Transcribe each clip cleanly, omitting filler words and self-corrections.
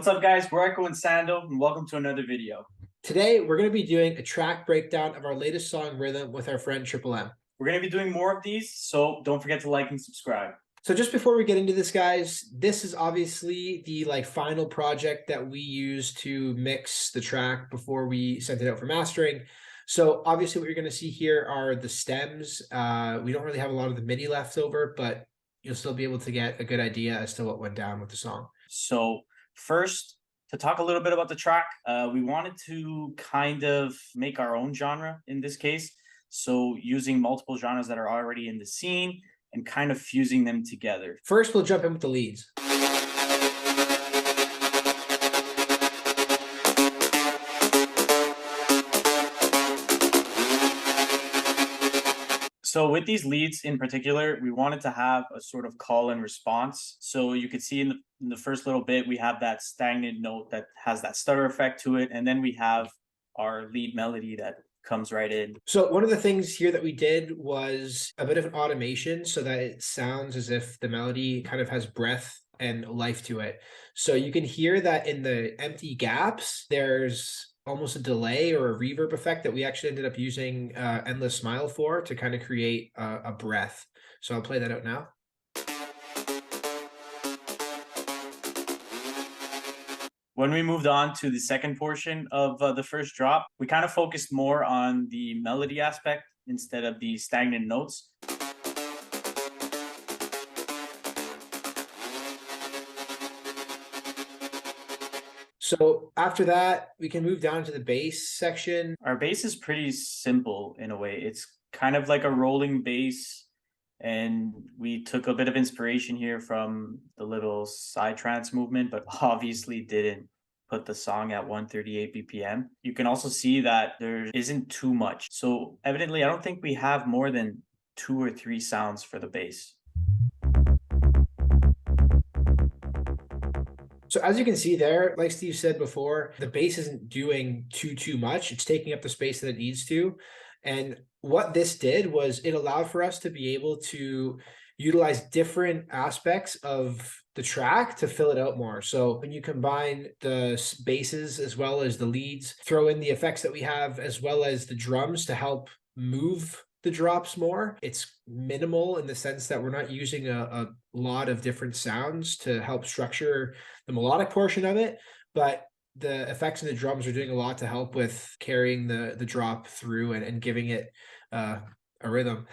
What's up, guys? We're Ecco and Sando, and welcome to another video. Today, we're going to be doing a track breakdown of our latest song, Rhythm, with our friend Triple M. We're going to be doing more of these, so don't forget to like and subscribe. So just before we get into this, guys, this is obviously the final project that we use to mix the track before we sent it out for mastering. So obviously what you're going to see here are the stems. We don't really have a lot of the MIDI left over, but you'll still be able to get a good idea as to what went down with the song. So first, to talk a little bit about the track, we wanted to kind of make our own genre in this case. So using multiple genres that are already in the scene and kind of fusing them together. First, we'll jump in with the leads. So with these leads in particular, we wanted to have a sort of call and response. So you could see in the first little bit, we have that stagnant note that has that stutter effect to it. And then we have our lead melody that comes right in. So one of the things here that we did was a bit of an automation so that it sounds as if the melody kind of has breath and life to it. So you can hear that in the empty gaps, there's almost a delay or a reverb effect that we actually ended up using Endless Smile for to kind of create a breath. So I'll play that out now. When we moved on to the second portion of the first drop, we kind of focused more on the melody aspect instead of the stagnant notes. So after that, we can move down to the bass section. Our bass is pretty simple in a way. It's kind of like a rolling bass, and we took a bit of inspiration here from the little psytrance movement, but obviously didn't put the song at 138 BPM. You can also see that there isn't too much. So evidently, I don't think we have more than 2 or 3 sounds for the bass. So as you can see there, like Steve said before, the bass isn't doing too much. It's taking up the space that it needs to. And what this did was it allowed for us to be able to utilize different aspects of the track to fill it out more. So when you combine the basses as well as the leads, throw in the effects that we have as well as the drums to help move the drops more. It's minimal in the sense that we're not using a lot of different sounds to help structure the melodic portion of it, but the effects and the drums are doing a lot to help with carrying the drop through and giving it a rhythm.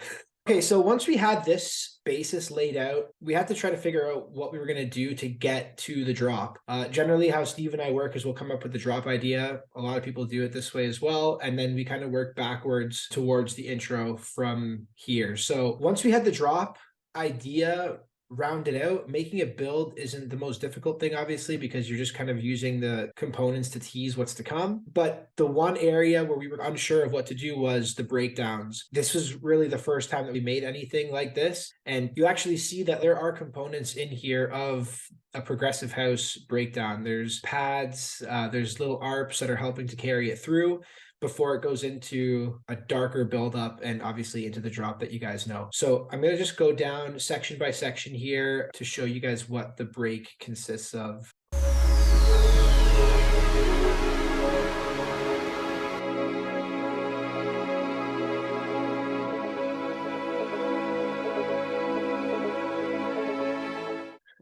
Okay, so once we had this basis laid out, we had to try to figure out what we were going to do to get to the drop. Generally, how Steve and I work is we'll come up with the drop idea. A lot of people do it this way as well. And then we kind of work backwards towards the intro from here. So once we had the drop idea rounded out, making a build isn't the most difficult thing, obviously, because you're just kind of using the components to tease what's to come. But the one area where we were unsure of what to do was the breakdowns. This was really the first time that we made anything like this. And you actually see that there are components in here of a progressive house breakdown. There's pads, there's little arps that are helping to carry it through before it goes into a darker buildup and obviously into the drop that you guys know. So I'm going to just go down section by section here to show you guys what the break consists of.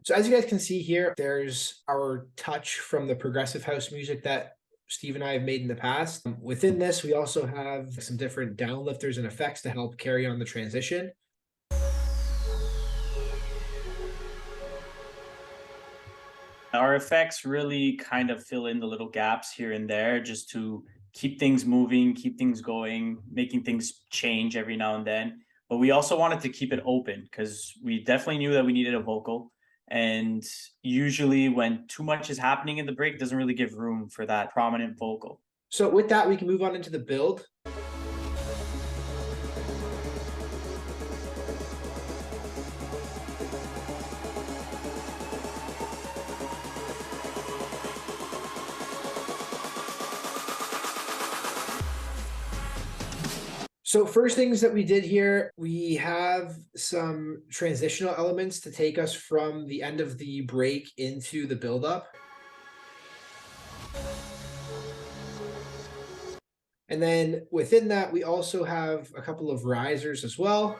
So as you guys can see here, there's our touch from the progressive house music that Steve and I have made in the past. Within this, we also have some different downlifters and effects to help carry on the transition. Our effects really kind of fill in the little gaps here and there just to keep things moving, keep things going, making things change every now and then. But we also wanted to keep it open because we definitely knew that we needed a vocal. And usually when too much is happening in the break, it doesn't really give room for that prominent vocal. So with that, we can move on into the build. So first things that we did here, we have some transitional elements to take us from the end of the break into the buildup. And then within that, we also have a couple of risers as well.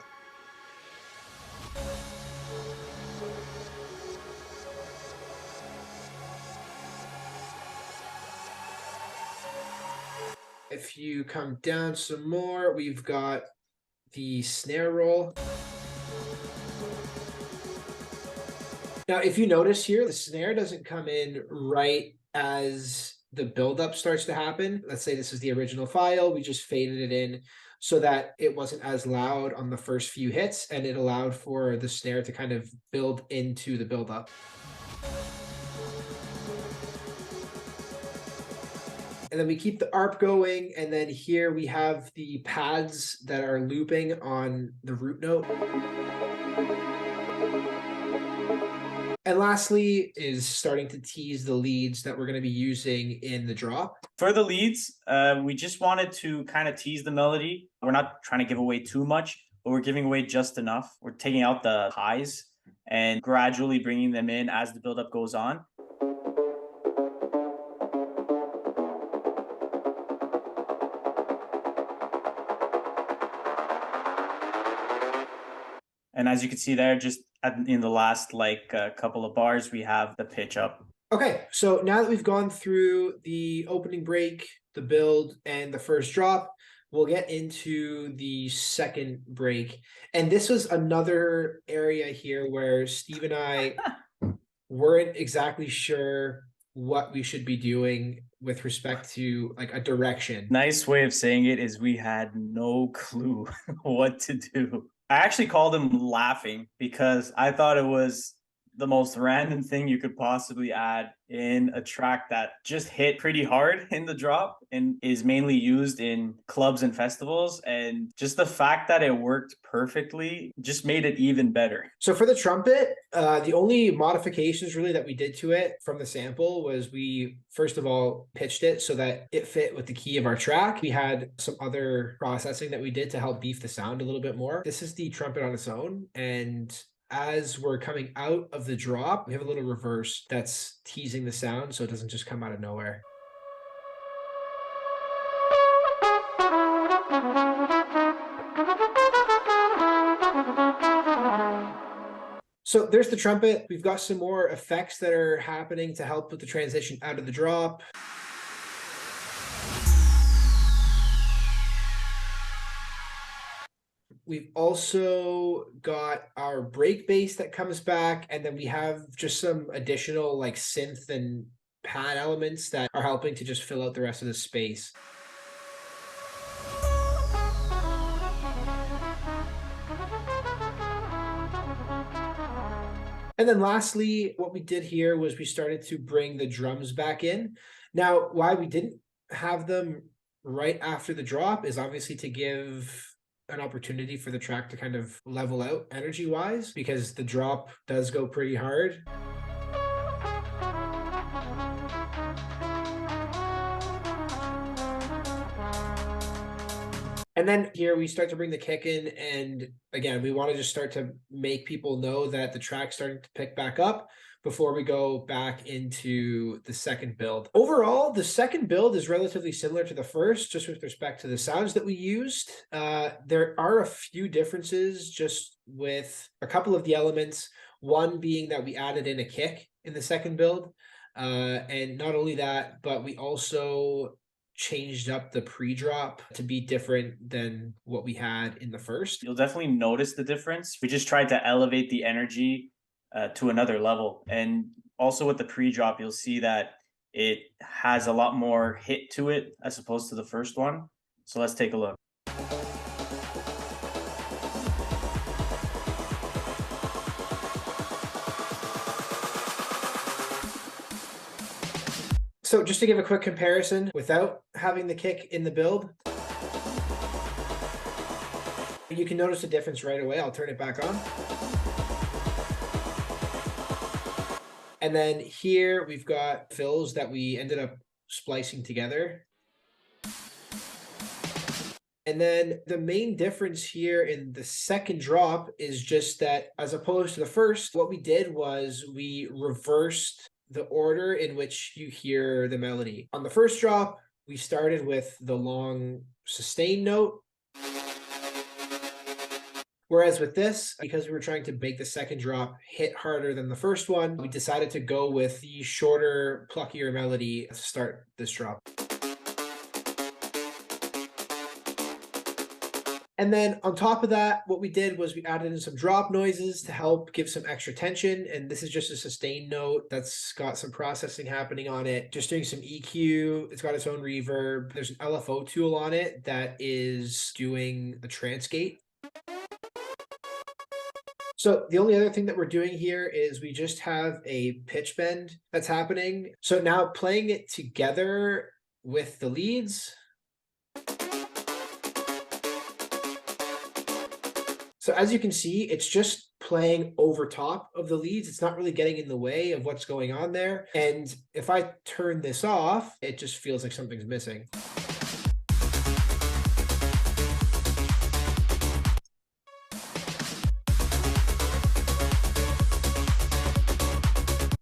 If you come down some more, we've got the snare roll. Now, if you notice here, the snare doesn't come in right as the buildup starts to happen. Let's say this is the original file. We just faded it in so that it wasn't as loud on the first few hits, and it allowed for the snare to kind of build into the buildup. And then we keep the ARP going, and then here we have the pads that are looping on the root note. And lastly is starting to tease the leads that we're going to be using in the drop. For the leads, we just wanted to kind of tease the melody. We're not trying to give away too much, but we're giving away just enough. We're taking out the highs and gradually bringing them in as the buildup goes on. And as you can see there, just in the last couple of bars, we have the pitch up. Okay, so now that we've gone through the opening break, the build, and the first drop, we'll get into the second break. And this was another area here where Steve and I weren't exactly sure what we should be doing with respect to like a direction. Nice way of saying it is we had no clue what to do. I actually called him laughing because I thought it was the most random thing you could possibly add in a track that just hit pretty hard in the drop and is mainly used in clubs and festivals. And just the fact that it worked perfectly just made it even better. So for the trumpet, the only modifications really that we did to it from the sample was we, first of all, pitched it so that it fit with the key of our track. We had some other processing that we did to help beef the sound a little bit more. This is the trumpet on its own, and as we're coming out of the drop, we have a little reverse that's teasing the sound so it doesn't just come out of nowhere. So there's the trumpet. We've got some more effects that are happening to help with the transition out of the drop. We've also got our break bass that comes back, and then we have just some additional like synth and pad elements that are helping to just fill out the rest of the space. And then lastly, what we did here was we started to bring the drums back in. Now, why we didn't have them right after the drop is obviously to give an opportunity for the track to kind of level out energy wise, because the drop does go pretty hard. And then here we start to bring the kick in, and again, we want to just start to make people know that the track's starting to pick back up before we go back into the second build. Overall, the second build is relatively similar to the first, just with respect to the sounds that we used. There are a few differences just with a couple of the elements, one being that we added in a kick in the second build. And not only that, but we also changed up the pre-drop to be different than what we had in the first. You'll definitely notice the difference. We just tried to elevate the energy to another level. And also with the pre-drop, you'll see that it has a lot more hit to it as opposed to the first one. So let's take a look. So just to give a quick comparison, without having the kick in the build, you can notice the difference right away. I'll turn it back on. And then here we've got fills that we ended up splicing together. And then the main difference here in the second drop is just that as opposed to the first, what we did was we reversed the order in which you hear the melody. On the first drop, we started with the long sustain note. Whereas with this, because we were trying to make the second drop hit harder than the first one, we decided to go with the shorter, pluckier melody to start this drop. And then on top of that, what we did was we added in some drop noises to help give some extra tension. And this is just a sustain note that's got some processing happening on it. Just doing some EQ. It's got its own reverb. There's an LFO tool on it that is doing a transgate. So the only other thing that we're doing here is we just have a pitch bend that's happening. So now playing it together with the leads. So as you can see, it's just playing over top of the leads. It's not really getting in the way of what's going on there. And if I turn this off, it just feels like something's missing.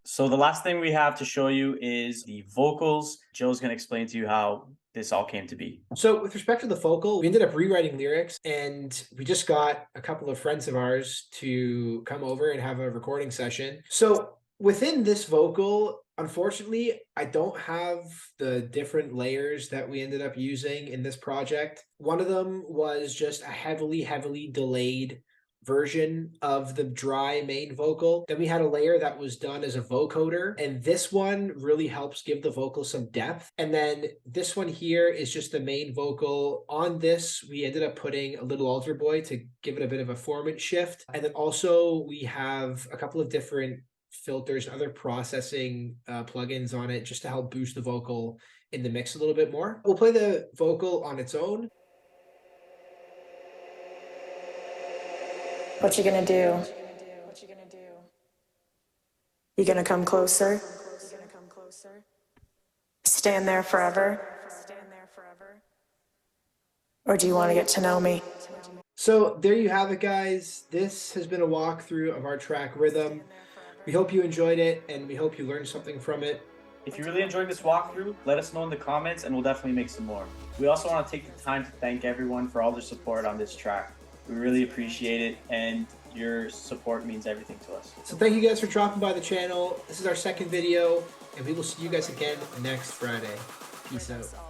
So the last thing we have to show you is the vocals. Joe's going to explain to you how this all came to be. So with respect to the vocal, we ended up rewriting lyrics, and we just got a couple of friends of ours to come over and have a recording session. So within this vocal, unfortunately, I don't have the different layers that we ended up using in this project. One of them was just a heavily delayed version of the dry main vocal. Then we had a layer that was done as a vocoder, and this one really helps give the vocal some depth. And then this one here is just the main vocal. On this, we ended up putting a little altar boy to give it a bit of a formant shift. And then also we have a couple of different filters and other processing plugins on it just to help boost the vocal in the mix a little bit more. We'll play the vocal on its own. What you gonna do? What you gonna do? You gonna come closer? Stand there forever? Or do you want to get to know me? So there you have it, guys. This has been a walkthrough of our track Rhythm. We hope you enjoyed it, and we hope you learned something from it. If you really enjoyed this walkthrough, let us know in the comments and we'll definitely make some more. We also want to take the time to thank everyone for all their support on this track. We really appreciate it, and your support means everything to us. So thank you guys for dropping by the channel. This is our second video, and we will see you guys again next Friday. Peace out.